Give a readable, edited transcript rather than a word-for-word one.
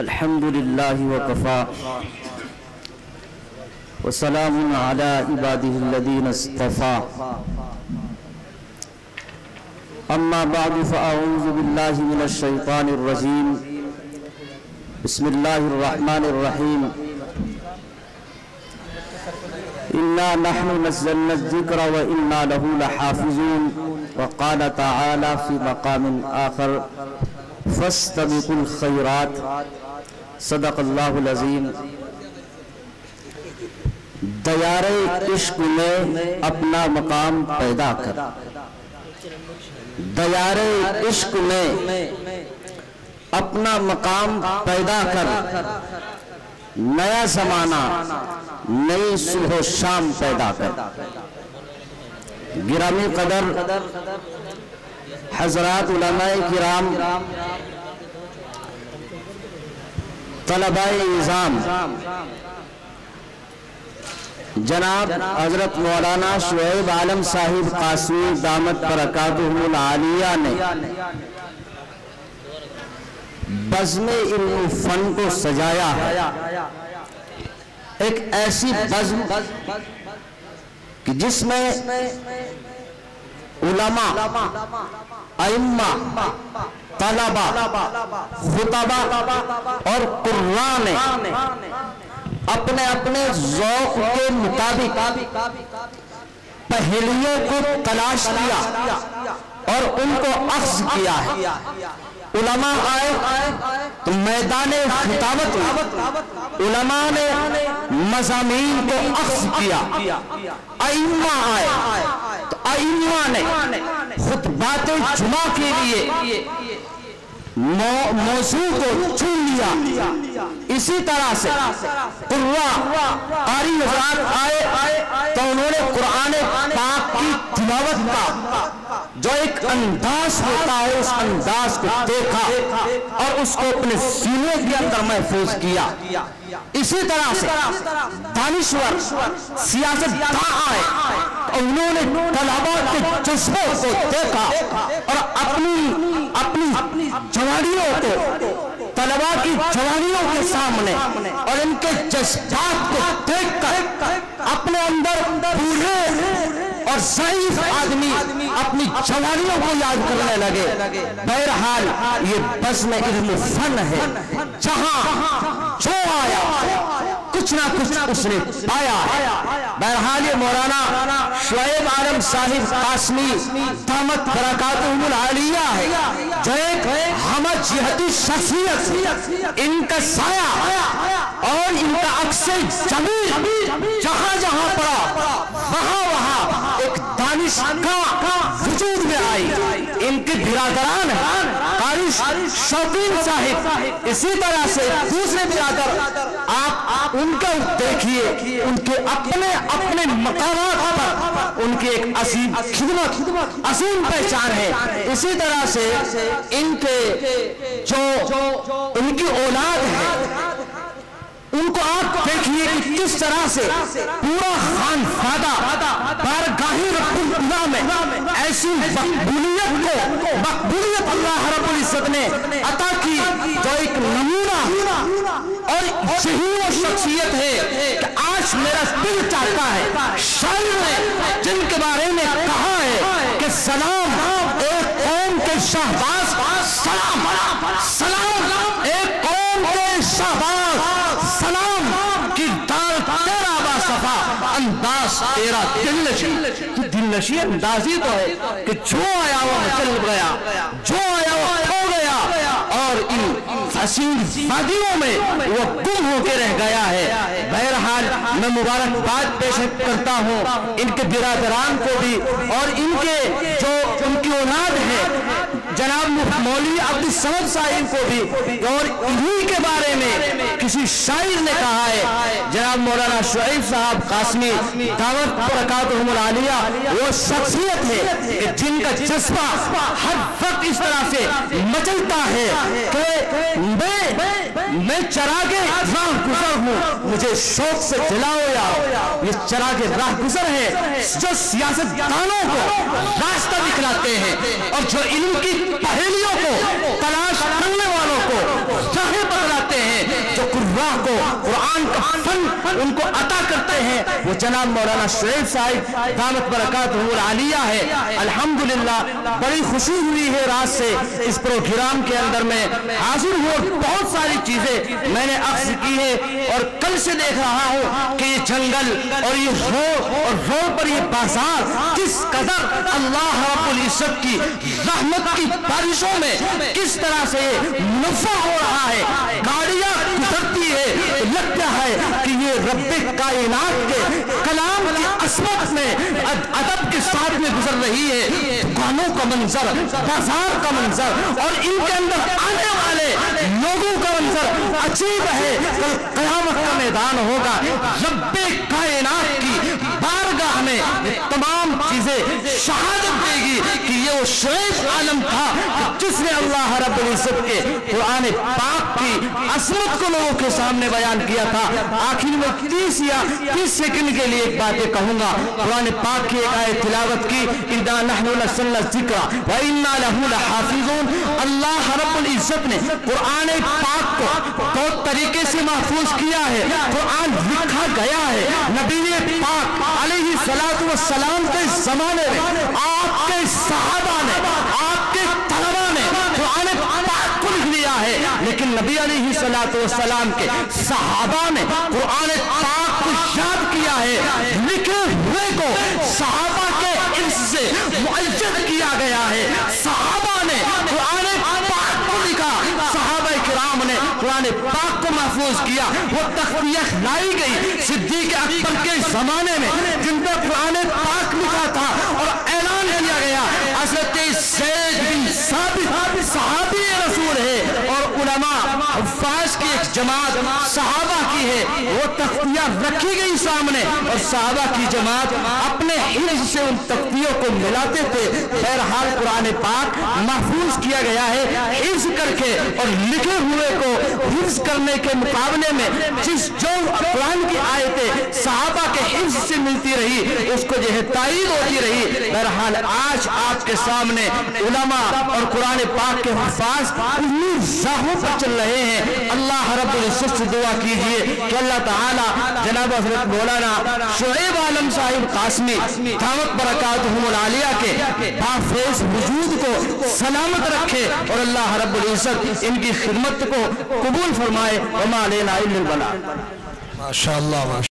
الحمد للہ وکفا وسلام علی عباده الذین اصطفى اما بعد فاعوذ باللہ من الشیطان الرجیم بسم اللہ الرحمن الرحیم انا نحن نزلنا الذکر وانا له لحافظون وقال تعالی فی مقام آخر فاستبقوا الخیرات صدق اللہ العظیم۔ دیار عشق میں اپنا مقام پیدا کر، دیار عشق میں اپنا مقام پیدا کر، نیا زمانہ نئی صبح و شام پیدا کر۔ گرامی قدر حضرات علماء کرام، طلباء نظام، جناب حضرت مولانا شعیب عالم صاحب قاسمی دامت برکاتہم العالیہ نے بزم علم و فن کو سجایا ہے، ایک ایسی بزم کہ جس میں علماء، ائمہ، طلبہ، خطبہ اور قراء نے اپنے اپنے ذوق کے مطابق پہیلیوں کو تلاش کیا اور ان کو اخذ کیا ہے۔ علماء آئے تو میدان خطابت میں علماء نے مضامین کو اخذ کیا، ائمہ آئے تو ائمہ نے خطبات جمعہ کے لیے موضوع کو چن لیا۔ اسی طرح سے قراء، قاری حضرات آئے تو انہوں نے قرآن پاک کی تلاوت کا جو ایک انداز ہوتا ہے اس انداز کو دیکھا اور اس کو اپنے سینے کے اندر محفوظ کیا۔ اسی طرح سے دانشور، سیاست داں آئے انہوں نے طلباء کے جذبوں کو دیکھا اور اپنی جوانیوں کو، طلباء کی جوانیوں کے سامنے اور ان کے جذبات کو دیکھ کر اپنے اندر بوڑھے اور ضعیف آدمی اپنی جوانیوں کو یاد کرنے لگے۔ بہرحال یہ بزم علم فن ہے، جہاں جو آیا کچھ نہ کچھ اس نے پایا ہے۔ بہرحال یہ مولانا شعیب عالم صاحب قاسمی دامت برکاتہم العالیہ ہے جو ایک ہمہ جہتی شخصیت، ان کا سایہ اور ان کا عکس جمیل جہاں جہاں پڑا وہاں ایک دانشگاہ وجود میں آئی۔ ان کے برادران ہیں قاری شوقین صاحب، اسی طرح سے دوسرے برادر، آپ ان کا دیکھیے، ان کے اپنے مقامات پر ان کی ایک عظیم خدمت، عظیم پہچان ہے۔ اسی طرح سے ان کے جو ان کی اولاد ہے ان کو آپ دیکھیے کہ کس طرح سے پورا خانفادہ بارگاہ رب العزت میں ایسی مقبولیت اللہ رب العزت نے عطا کی جو ایک نمونہ اور یہی وہ شخصیت ہے کہ آج میرا دل چاہتا ہے، شاعر نے جن کے بارے میں کہا ہے کہ سلام ایک قوم کے شہباز، سلام سلام ایک قوم کے شہباز، سلام کی دال تیرا باصفا، انداز تیرا دل نشی۔ دل نشی اندازی تو ہے کہ جو آیا وہ چل گیا، جو آیا وہ کھو گیا اور ان حسین وادیوں میں وہ گم ہو کے رہ گیا ہے۔ بہرحال میں مبارکباد پیش کرتا ہوں ان کے برادران کو بھی اور ان کے جو ان کی اولاد ہے جناب مولوی عبد الصمد صاحب کو بھی، اور انہی کے بارے میں کسی شاعر نے کہا ہے جناب مولانا شعیب صاحب قاسمی دامت برکاتہم العالیہ وہ شخصیت ہے کہ جن کا جذبہ ہر وقت اس طرح سے مچلتا ہے کہ میں چراغ راہ گزر ہوں، مجھے شوق سے جلاؤ یا یہ چراغ راہ گزر ہے جو سیاست دانوں کو راستہ دکھلاتے ہیں اور جو علم کی پہیلیوں کو تلاش کرنے والوں کو راہیں بتلاتے ہیں۔ اللہ کو قرآن کا فن ان کو عطا کرتے ہیں وہ جناب مولانا شعیب صاحب دامت برکاتہ العالیہ ہے۔ الحمدللہ بڑی خوشی ہوئی ہے رات سے اس پروگرام کے اندر میں حاضر ہوں، بہت ساری چیزیں میں نے عکس کی ہے اور کل سے دیکھ رہا ہوں کہ یہ جنگل اور یہ روڈ پر یہ بازار کس قدر اللہ رب العزت کی رحمت کی بارشوں میں کس طرح سے منفع ہو رہا ہے، گاڑیاں گزرتی ہے تو لگتا ہے کہ یہ رب کائنات کے کلام کی عظمت میں ادب کے ساتھ میں گزر رہی ہے، دکانوں کا منظر، بازار کا منظر اور ان کے اندر آنے والے لوگوں کا منظر عجیب ہے۔ کل قیامت کا میدان ہوگا، رب کائنات کی بارگاہ میں تمام چیزیں شہادت دے گی کہ یہ وہ شعیب عالم تھا جس نے اللہ رب العزت کے قرآن پاک کی عظمت کو لوگوں کے سامنے بیان کیا تھا۔ آخر میں 30 سیکنڈ کے لیے ایک باتیں کہوں گا۔ قرآن پاک کی ایک آیت تلاوت کی، اِنَّا نَحْنُ نَزَّلْنَا الذِّکْرَ وَإِنَّا لَهُ لَحَافِظُونَ۔ اللہ رب العزت نے قرآن پاک کو بہت طریقے سے محفوظ کیا ہے، قرآن لکھا گیا ہے۔ نبی پاک علیہ السلام کے زمانے میں آپ کے صحابہ نے، آپ کے طلبہ نے قرآن پاک کو لکھ لیا ہے، لیکن نبی علیہ السلام کے صحابہ نے قرآن پاک کو یاد کیا ہے، لکھے ہوئے کو صحابہ کے حفظ سے معجز کیا گیا ہے۔ صحابہ نے قرآن پاک کو لکھا، صحابہ کرام نے قرآن پاک کو محفوظ کیا۔ وہ تختیہ لائی گئی صدیق اکبر کے زمانے میں جن پر قرآن پاک لکھا تھا اور اعلان کیا گیا حضرت زید بن ثابت صحابی رسول ہے اور علماء حفاظ کی ایک جماعت صحابہ کی ہے، وہ تختیہ رکھی گئی سامنے اور صحابہ کی جماعت اپنے حفظ سے ان تختیوں کو ملاتے تھے۔ بہرحال قرآن پاک محفوظ کیا گیا ہے، حفظ کر کے اور لکھے ہوئے کو حفظ کرنے کے مقابلے میں جو قرآن کی آیتیں صحابہ کے حفظ سے ملتی رہی اس کو جو ہے تائید ہوتی رہی۔ بہرحال آج آپ کے سامنے علماء اور قرآن پاک کے حفاظ انہی راہوں پر چل رہے ہیں۔ اللہ رب العزت سے دعا کیجئے کہ اللہ تعالی جناب حضرت مولانا شعیب عالم صاحب قاسمی دامت برکاتہم العالیہ کے بافیض وجود کو سلامت رکھے اور اللہ رب العزت ان کی خدمت کو قبول فرمائے۔ وما علینا الا البلاغ۔ ماشاءاللہ۔